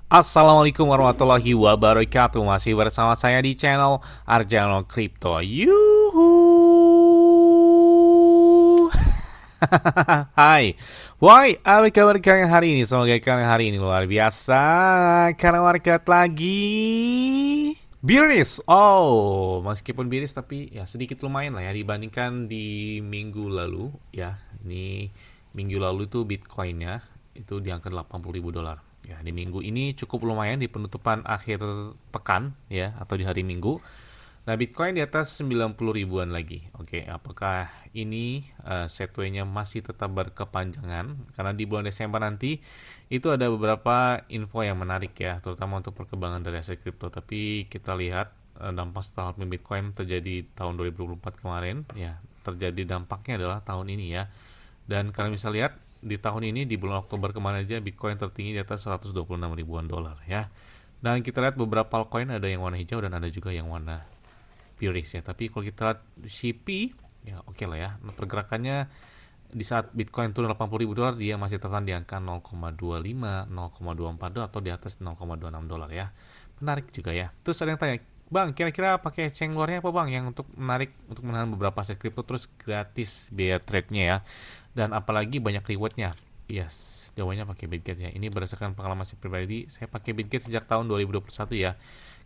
Assalamualaikum warahmatullahi wabarakatuh. Masih bersama saya di channel Arjano Crypto. Yuhu. Hai. Why? Apa kabar kalian hari ini? Semoga kalian hari ini luar biasa. Karena market lagi Biris. Oh, meskipun biris tapi ya sedikit lumayan lah ya dibandingkan di minggu lalu ya. Ini minggu lalu itu Bitcoinnya itu di angka 80.000 dolar. Ya, di minggu ini cukup lumayan di penutupan akhir pekan ya atau di hari Minggu. Nah, Bitcoin di atas 90 ribuan lagi. Oke, apakah ini setway-nya masih tetap berkepanjangan? Karena di bulan Desember nanti itu ada beberapa info yang menarik ya, terutama untuk perkembangan dari aset kripto. Tapi kita lihat dampak setelah halving Bitcoin terjadi tahun 2024 kemarin, ya terjadi dampaknya adalah tahun ini ya. Dan kalian bisa lihat di tahun ini di bulan Oktober kemarin aja Bitcoin tertinggi di atas 126 ribuan dolar ya. Dan kita lihat beberapa altcoin ada yang warna hijau dan ada juga yang warna Purix ya. Tapi kalau kita lihat CP ya oke lah ya. Nah, pergerakannya di saat Bitcoin turun 80.000 dolar dia masih tertahan di angka 0,25, 0,24 dolar atau di atas 0,26 dolar ya. Menarik juga ya. Terus ada yang tanya, Bang, kira-kira pakai exchange luarnya apa Bang yang untuk menarik untuk menahan beberapa aset kripto terus gratis biaya trade-nya ya. Dan apalagi banyak reward-nya. Yes, jawabannya pakai Bitget ya. Ini berdasarkan pengalaman saya pribadi, saya pakai Bitget sejak tahun 2021 ya.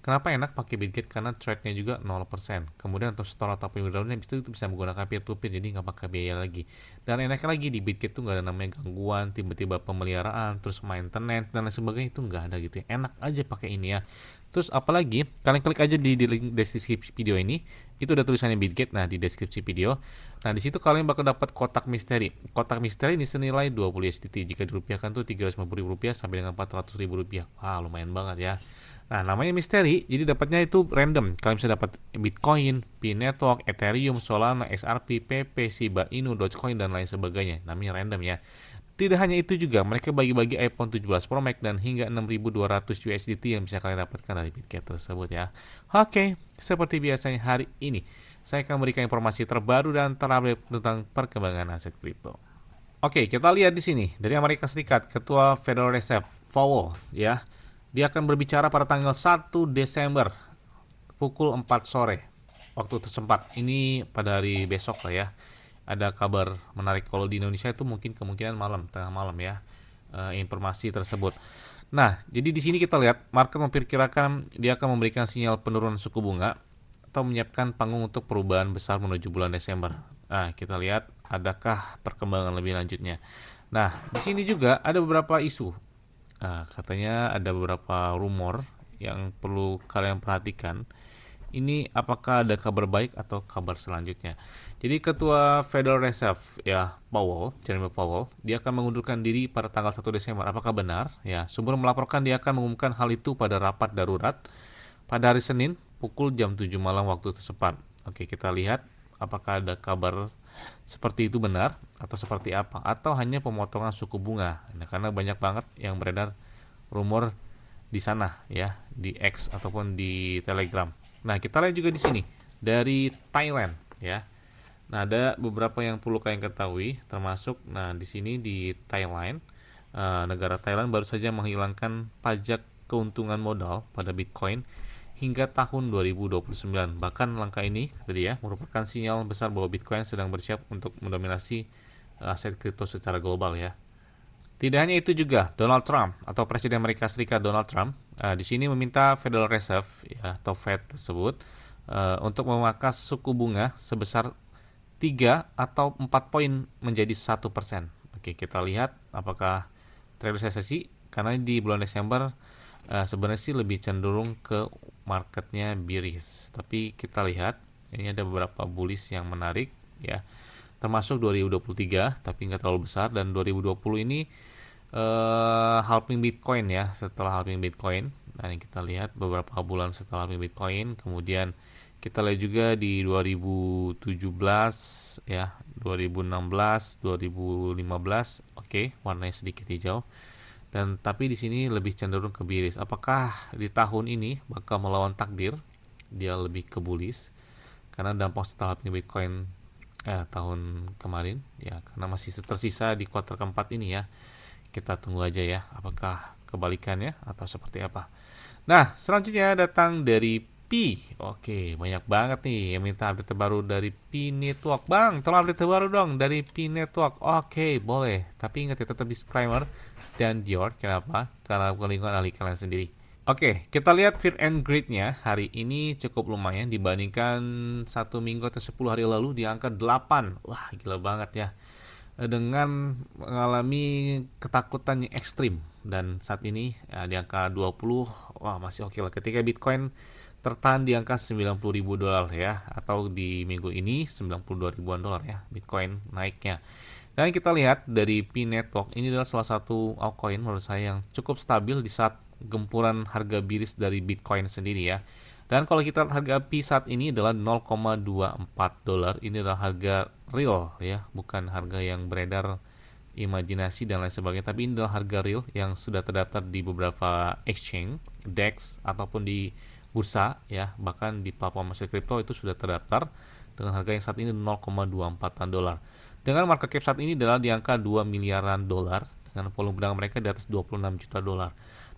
Kenapa enak pakai Bitget? Karena trade-nya juga 0%. Kemudian untuk store ataupun withdrawal-nya itu bisa menggunakan peer-to-peer, jadi nggak pakai biaya lagi. Dan enaknya lagi di Bitget tuh nggak ada namanya gangguan, tiba-tiba pemeliharaan, terus maintenance dan lain sebagainya itu nggak ada gitu ya. Enak aja pakai ini ya. Terus apalagi kalian klik aja di link deskripsi video ini, itu udah tulisannya Bitget. Nah di deskripsi video, nah di situ kalian bakal dapat kotak misteri. Kotak misteri ini senilai 20 USDT. Jika dirupiahkan tuh 350.000 rupiah sampai dengan 400.000 rupiah. Wah lumayan banget ya. Nah, namanya misteri, jadi dapatnya itu random. Kalian bisa dapat Bitcoin, Pi Network, Ethereum, Solana, XRP, PP, Shiba Inu, Dogecoin, dan lain sebagainya. Namanya random ya. Tidak hanya itu juga, mereka bagi-bagi iPhone 17 Pro Max dan hingga 6.200 USDT yang bisa kalian dapatkan dari Bitget tersebut ya. Oke, seperti biasanya hari ini, saya akan memberikan informasi terbaru dan terupdate tentang perkembangan aset kripto. Oke, kita lihat di sini dari Amerika Serikat, Ketua Federal Reserve Powell ya. Dia akan berbicara pada tanggal 1 Desember pukul 4 sore waktu tersempat. Ini pada hari besok lah ya. Ada kabar menarik kalau di Indonesia itu mungkin kemungkinan malam, tengah malam ya. Informasi tersebut. Nah, jadi di sini kita lihat market memperkirakan dia akan memberikan sinyal penurunan suku bunga atau menyiapkan panggung untuk perubahan besar menuju bulan Desember. Nah, kita lihat adakah perkembangan lebih lanjutnya. Nah, di sini juga ada beberapa isu. Nah, katanya ada beberapa rumor yang perlu kalian perhatikan. Ini apakah ada kabar baik atau kabar selanjutnya. Jadi Ketua Federal Reserve ya Powell, Jeremy Powell, dia akan mengundurkan diri pada tanggal 1 Desember. Apakah benar? Ya, sumber melaporkan dia akan mengumumkan hal itu pada rapat darurat pada hari Senin pukul jam 7 malam waktu setempat. Oke, kita lihat apakah ada kabar seperti itu benar atau seperti apa atau hanya pemotongan suku bunga. Nah, karena banyak banget yang beredar rumor di sana ya, di X ataupun di Telegram. Nah, kita lihat juga di sini dari Thailand ya. Nah, ada beberapa yang perlu kalian ketahui termasuk nah di sini di Thailand, negara Thailand baru saja menghilangkan pajak keuntungan modal pada Bitcoin hingga tahun 2029. Bahkan langkah ini tadi ya merupakan sinyal besar bahwa Bitcoin sedang bersiap untuk mendominasi aset kripto secara global ya. Tidak hanya itu juga, Donald Trump atau Presiden Amerika Serikat Donald Trump di sini meminta Federal Reserve ya, atau Fed tersebut untuk memangkas suku bunga sebesar 3 atau 4 poin menjadi 1%. Oke, kita lihat apakah terjadi resesi karena di bulan Desember sebenarnya sih lebih cenderung ke marketnya bearish. Tapi kita lihat ini ada beberapa bullish yang menarik ya. Termasuk 2023 tapi nggak terlalu besar dan 2020 ini halving Bitcoin ya, setelah halving Bitcoin. Nah, ini kita lihat beberapa bulan setelah halving Bitcoin, kemudian kita lihat juga di 2017 ya, 2016, 2015, oke, warnanya sedikit hijau. Dan tapi di sini lebih cenderung ke bearish. Apakah di tahun ini bakal melawan takdir? Dia lebih ke bullish karena dampak setelah halving Bitcoin tahun kemarin ya, karena masih tersisa di kuartal keempat ini ya. Kita tunggu aja ya apakah kebalikannya atau seperti apa. Nah, selanjutnya datang dari Pi. Oke, banyak banget nih yang minta update terbaru dari Pi Network. Bang, tolong update terbaru dong dari Pi Network. Oke, boleh. Tapi ingat ya, tetap disclaimer dan Dior. Kenapa? Karena bukan lingkungan ahli kalian sendiri. Oke, kita lihat fear and greed-nya hari ini cukup lumayan dibandingkan 1 minggu atau 10 hari lalu di angka 8. Wah, gila banget ya. Dengan mengalami ketakutan yang ekstrim dan saat ini ya, di angka 20, wah masih oke lah. Ketika Bitcoin tertahan di angka 90.000 dolar ya, atau di minggu ini 92 ribuan dolar ya Bitcoin naiknya. Dan kita lihat dari Pi Network, ini adalah salah satu altcoin menurut saya yang cukup stabil di saat gempuran harga miris dari Bitcoin sendiri ya. Dan kalau kita lihat harga Pi saat ini adalah 0,24 dolar. Ini adalah harga real ya, bukan harga yang beredar imajinasi dan lain sebagainya, tapi ini adalah harga real yang sudah terdaftar di beberapa exchange, DEX ataupun di bursa ya, bahkan di platform hasil kripto itu sudah terdaftar dengan harga yang saat ini 0,24 dolar. Dengan market cap saat ini adalah di angka 2 miliaran dolar dengan volume perdagangan mereka di atas 26 juta dolar.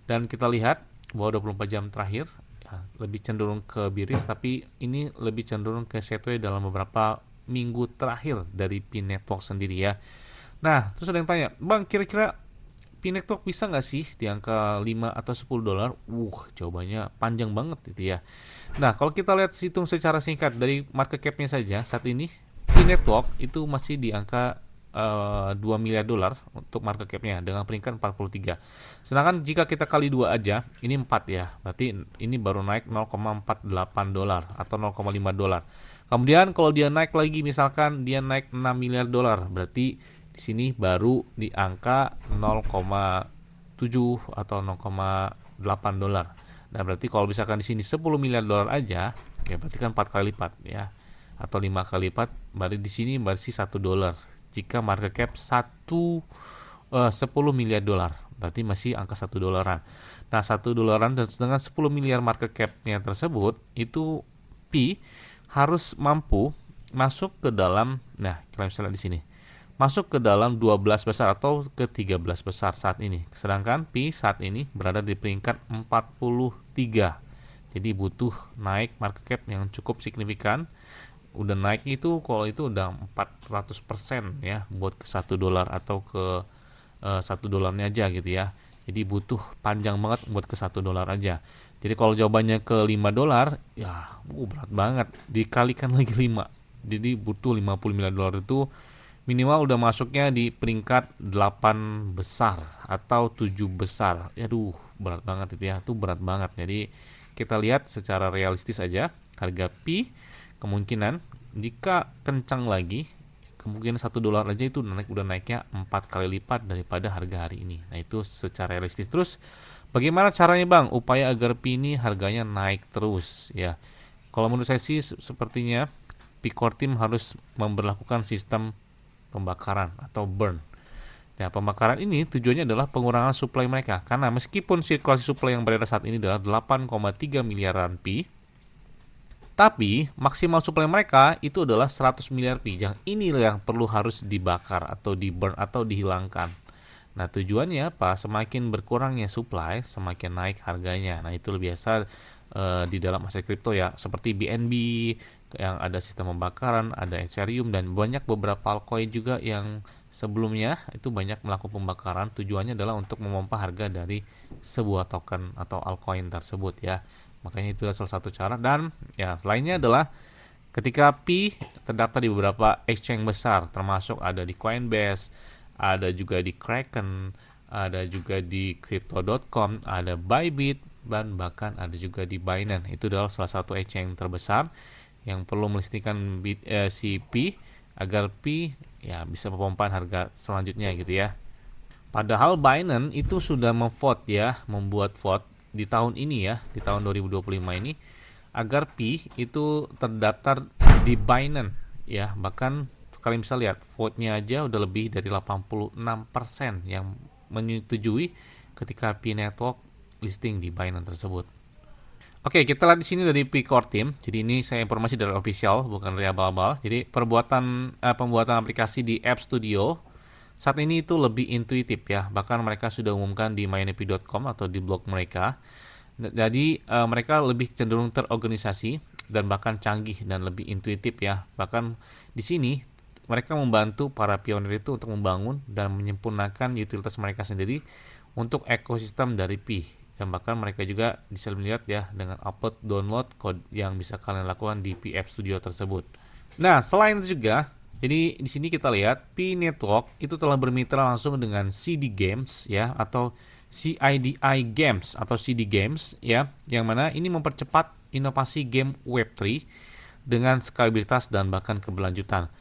Dan kita lihat bahwa 24 jam terakhir ya, lebih cenderung ke biris, tapi ini lebih cenderung ke sideways dalam beberapa minggu terakhir dari Pi Network sendiri ya. Nah, terus ada yang tanya, Bang, kira-kira Pi Network bisa nggak sih di angka 5 atau 10 dolar? Jawabannya panjang banget itu ya. Nah, kalau kita lihat hitung secara singkat dari market cap-nya saja, saat ini Pi Network itu masih di angka 2 miliar dolar untuk market cap-nya dengan peringkat 43. Sedangkan jika kita kali 2 aja, ini 4 ya. Berarti ini baru naik 0,48 dolar atau 0,5 dolar. Kemudian kalau dia naik lagi, misalkan dia naik 6 miliar dolar, berarti di sini baru di angka 0,7 atau 0,8 dolar. Nah, berarti kalau misalkan di sini 10 miliar dolar aja, ya berarti kan 4 kali lipat ya. Atau 5 kali lipat, berarti di sini masih 1 dolar. Jika market cap 10 miliar dolar, berarti masih angka 1 dolaran. Nah, 1 dolaran dan dengan 10 miliar market cap-nya tersebut, itu Pi harus mampu masuk ke dalam, nah kalian bisa lihat di sini, masuk ke dalam 12 besar atau ke 13 besar saat ini. Sedangkan Pi saat ini berada di peringkat 43. Jadi butuh naik market cap yang cukup signifikan. Udah naik itu, kalau itu udah 400% ya buat ke 1 dolar atau ke 1 dolarnya aja gitu ya. Jadi butuh panjang banget buat ke 1 dolar aja. Jadi kalau jawabannya ke 5 dolar, ya berat banget. Dikalikan lagi 5. Jadi butuh 50 miliar dolar itu minimal udah masuknya di peringkat 8 besar atau 7 besar. Aduh, berat banget itu ya. Itu berat banget. Jadi kita lihat secara realistis aja harga Pi kemungkinan jika kencang lagi, kemungkinan 1 dolar aja itu udah naiknya 4 kali lipat daripada harga hari ini. Nah, itu secara realistis. Terus bagaimana caranya, Bang, upaya agar Pi ini harganya naik terus ya? Kalau menurut saya sih sepertinya Pi Core Team harus memberlakukan sistem pembakaran atau burn. Nah, pembakaran ini tujuannya adalah pengurangan supply mereka, karena meskipun sirkulasi supply yang beredar saat ini adalah 8,3 miliaran Pi, tapi maksimal supply mereka itu adalah 100 miliar Pi. Yang ini yang perlu harus dibakar atau di burn atau dihilangkan. Nah, tujuannya apa? Semakin berkurangnya supply, semakin naik harganya. Nah, itu biasa di dalam aset kripto ya, seperti BNB yang ada sistem pembakaran, ada Ethereum dan banyak beberapa altcoin juga yang sebelumnya itu banyak melakukan pembakaran. Tujuannya adalah untuk memompa harga dari sebuah token atau altcoin tersebut ya. Makanya itu adalah salah satu cara. Dan ya lainnya adalah ketika Pi terdaftar di beberapa exchange besar, termasuk ada di Coinbase, ada juga di Kraken, ada juga di Crypto.com, ada Bybit, dan bahkan ada juga di Binance. Itu adalah salah satu exchange terbesar yang perlu melistikan si Pi agar Pi ya bisa memompaan harga selanjutnya gitu ya. Padahal Binance itu sudah memvote ya, membuat vote di tahun ini ya, di tahun 2025 ini agar Pi itu terdaftar di Binance ya. Bahkan kalian bisa lihat vote-nya aja udah lebih dari 86% yang menyetujui ketika Pi Network listing di Binance tersebut. Oke, kita lihat di sini dari Pi Core Team. Jadi ini saya informasi dari official, bukan dari abal-abal. Jadi pembuatan aplikasi di App Studio saat ini itu lebih intuitif ya. Bahkan mereka sudah umumkan di mynepi.com atau di blog mereka. Jadi mereka lebih cenderung terorganisasi dan bahkan canggih dan lebih intuitif ya. Bahkan di sini mereka membantu para pionir itu untuk membangun dan menyempurnakan utilitas mereka sendiri untuk ekosistem dari Pi. Dan bahkan mereka juga bisa melihat ya dengan upload download code yang bisa kalian lakukan di Pi App Studio tersebut. Nah, selain itu juga, jadi di sini kita lihat Pi Network itu telah bermitra langsung dengan CD Games ya atau CIDI Games atau CD Games ya, yang mana ini mempercepat inovasi game Web3 dengan skalabilitas dan bahkan keberlanjutan.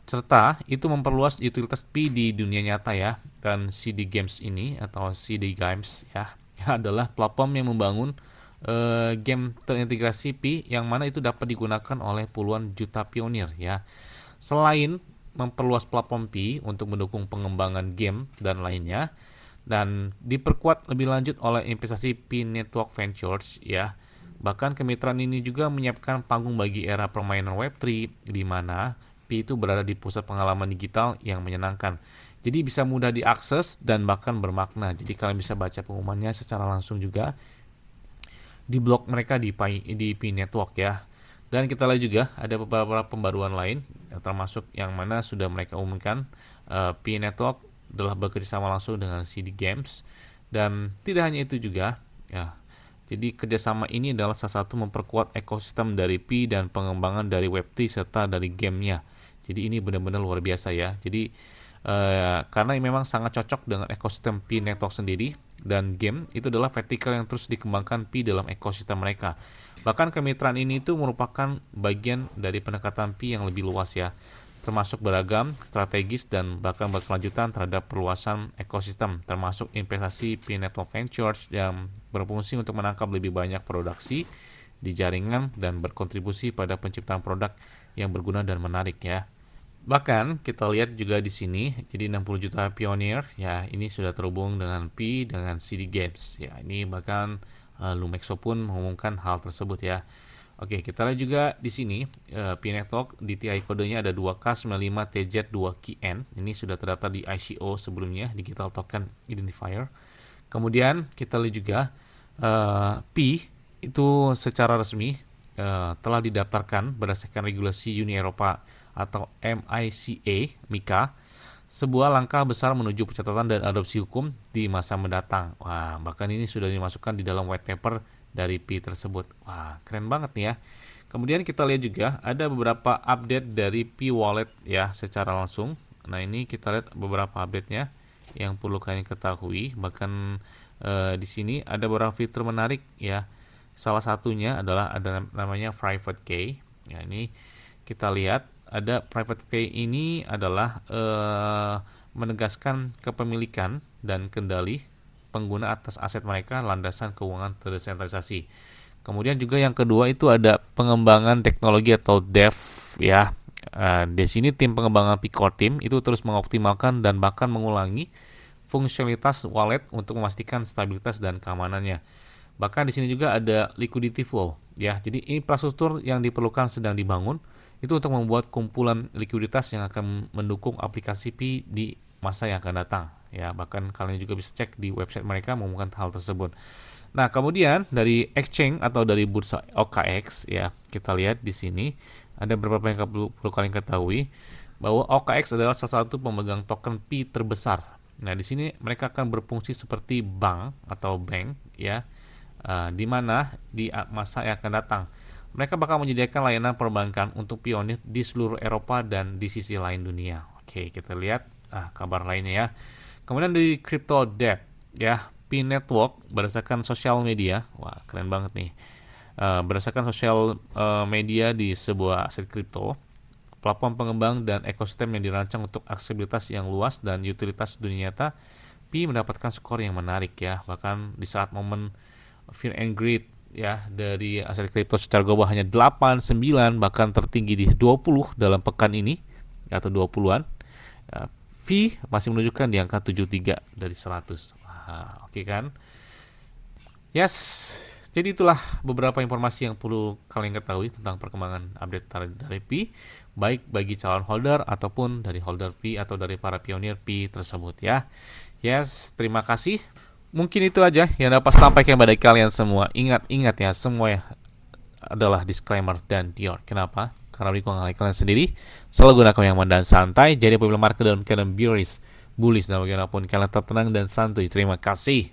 Serta itu memperluas utilitas Pi di dunia nyata ya. Dan CD Games ini atau CD Games ya adalah platform yang membangun game terintegrasi Pi yang mana itu dapat digunakan oleh puluhan juta pionir ya. Selain memperluas platform Pi untuk mendukung pengembangan game dan lainnya, dan diperkuat lebih lanjut oleh investasi Pi Network Ventures ya. Bahkan kemitraan ini juga menyiapkan panggung bagi era permainan Web3 di mana Pi itu berada di pusat pengalaman digital yang menyenangkan. Jadi bisa mudah diakses dan bahkan bermakna. Jadi kalian bisa baca pengumumannya secara langsung juga di blog mereka di Pi Network ya. Dan kita lihat juga ada beberapa pembaruan lain termasuk yang mana sudah mereka umumkan. Pi Network telah bekerjasama langsung dengan CD Games dan tidak hanya itu juga ya. Jadi kerjasama ini adalah salah satu memperkuat ekosistem dari Pi dan pengembangan dari Web3 serta dari gamenya. Jadi ini benar-benar luar biasa ya. Jadi karena memang sangat cocok dengan ekosistem Pi Network sendiri dan game itu adalah vertikal yang terus dikembangkan Pi dalam ekosistem mereka. Bahkan kemitraan ini itu merupakan bagian dari pendekatan Pi yang lebih luas ya, termasuk beragam, strategis dan bahkan berkelanjutan terhadap perluasan ekosistem, termasuk investasi Pi Network Ventures yang berfungsi untuk menangkap lebih banyak produksi di jaringan dan berkontribusi pada penciptaan produk yang berguna dan menarik ya. Bahkan kita lihat juga di sini, jadi 60 juta pionir ya, ini sudah terhubung dengan Pi dengan CD Games ya. Ini bahkan Lumexo pun mengumumkan hal tersebut ya. Oke, kita lihat juga di sini Pi Network DTI kodenya ada 2K95TZ2KN. Ini sudah terdaftar di ICO sebelumnya, Digital Token Identifier. Kemudian kita lihat juga Pi itu secara resmi telah didaftarkan berdasarkan regulasi Uni Eropa atau MiCA, sebuah langkah besar menuju pencatatan dan adopsi hukum di masa mendatang. Wah, bahkan ini sudah dimasukkan di dalam white paper dari Pi tersebut. Wah, keren banget nih ya. Kemudian kita lihat juga ada beberapa update dari Pi Wallet ya secara langsung. Nah, ini kita lihat beberapa update-nya yang perlu kalian ketahui. Bahkan di sini ada beberapa fitur menarik ya. Salah satunya adalah ada namanya private key. Ya, ini kita lihat ada private key ini adalah menegaskan kepemilikan dan kendali pengguna atas aset mereka landasan keuangan terdesentralisasi. Kemudian juga yang kedua itu ada pengembangan teknologi atau dev ya. Di sini tim pengembangan Pi Core Team itu terus mengoptimalkan dan bahkan mengulangi fungsionalitas wallet untuk memastikan stabilitas dan keamanannya. Bahkan di sini juga ada liquidity pool ya. Jadi infrastruktur yang diperlukan sedang dibangun itu untuk membuat kumpulan likuiditas yang akan mendukung aplikasi Pi di masa yang akan datang ya. Bahkan kalian juga bisa cek di website mereka mengumumkan hal tersebut. Nah, kemudian dari exchange atau dari bursa OKX ya, kita lihat di sini ada beberapa yang perlu kalian ketahui bahwa OKX adalah salah satu pemegang token Pi terbesar. Nah, di sini mereka akan berfungsi seperti bank atau bank ya, di mana di masa yang akan datang mereka bakal menyediakan layanan perbankan untuk pionir di seluruh Eropa dan di sisi lain dunia. Oke, kita lihat kabar lainnya ya. Kemudian dari Crypto Debt ya, Pi Network berdasarkan sosial media, wah keren banget nih. Berdasarkan sosial media di sebuah aset kripto, platform pengembang dan ekosistem yang dirancang untuk aksesibilitas yang luas dan utilitas dunia nyata, Pi mendapatkan skor yang menarik ya. Bahkan di saat momen fear and greed ya dari aset kripto secara global hanya 8, 9 bahkan tertinggi di 20 dalam pekan ini atau 20-an. Fee masih menunjukkan di angka 73 dari 100. Wah, oke kan? Yes. Jadi itulah beberapa informasi yang perlu kalian ketahui tentang perkembangan update dari Pi, baik bagi calon holder ataupun dari holder Pi atau dari para pionir Pi tersebut ya. Yes, terima kasih. Mungkin itu aja yang dapat sampaikan pada kalian semua. Ingat ya, semua ya adalah disclaimer dan teori. Kenapa? Karena di kalian sendiri selalu gunakan yang aman dan santai. Jadi apabila market dalam keadaan bearish, bullish dan bagaimanapun kalian tetap tenang dan santuy. Terima kasih.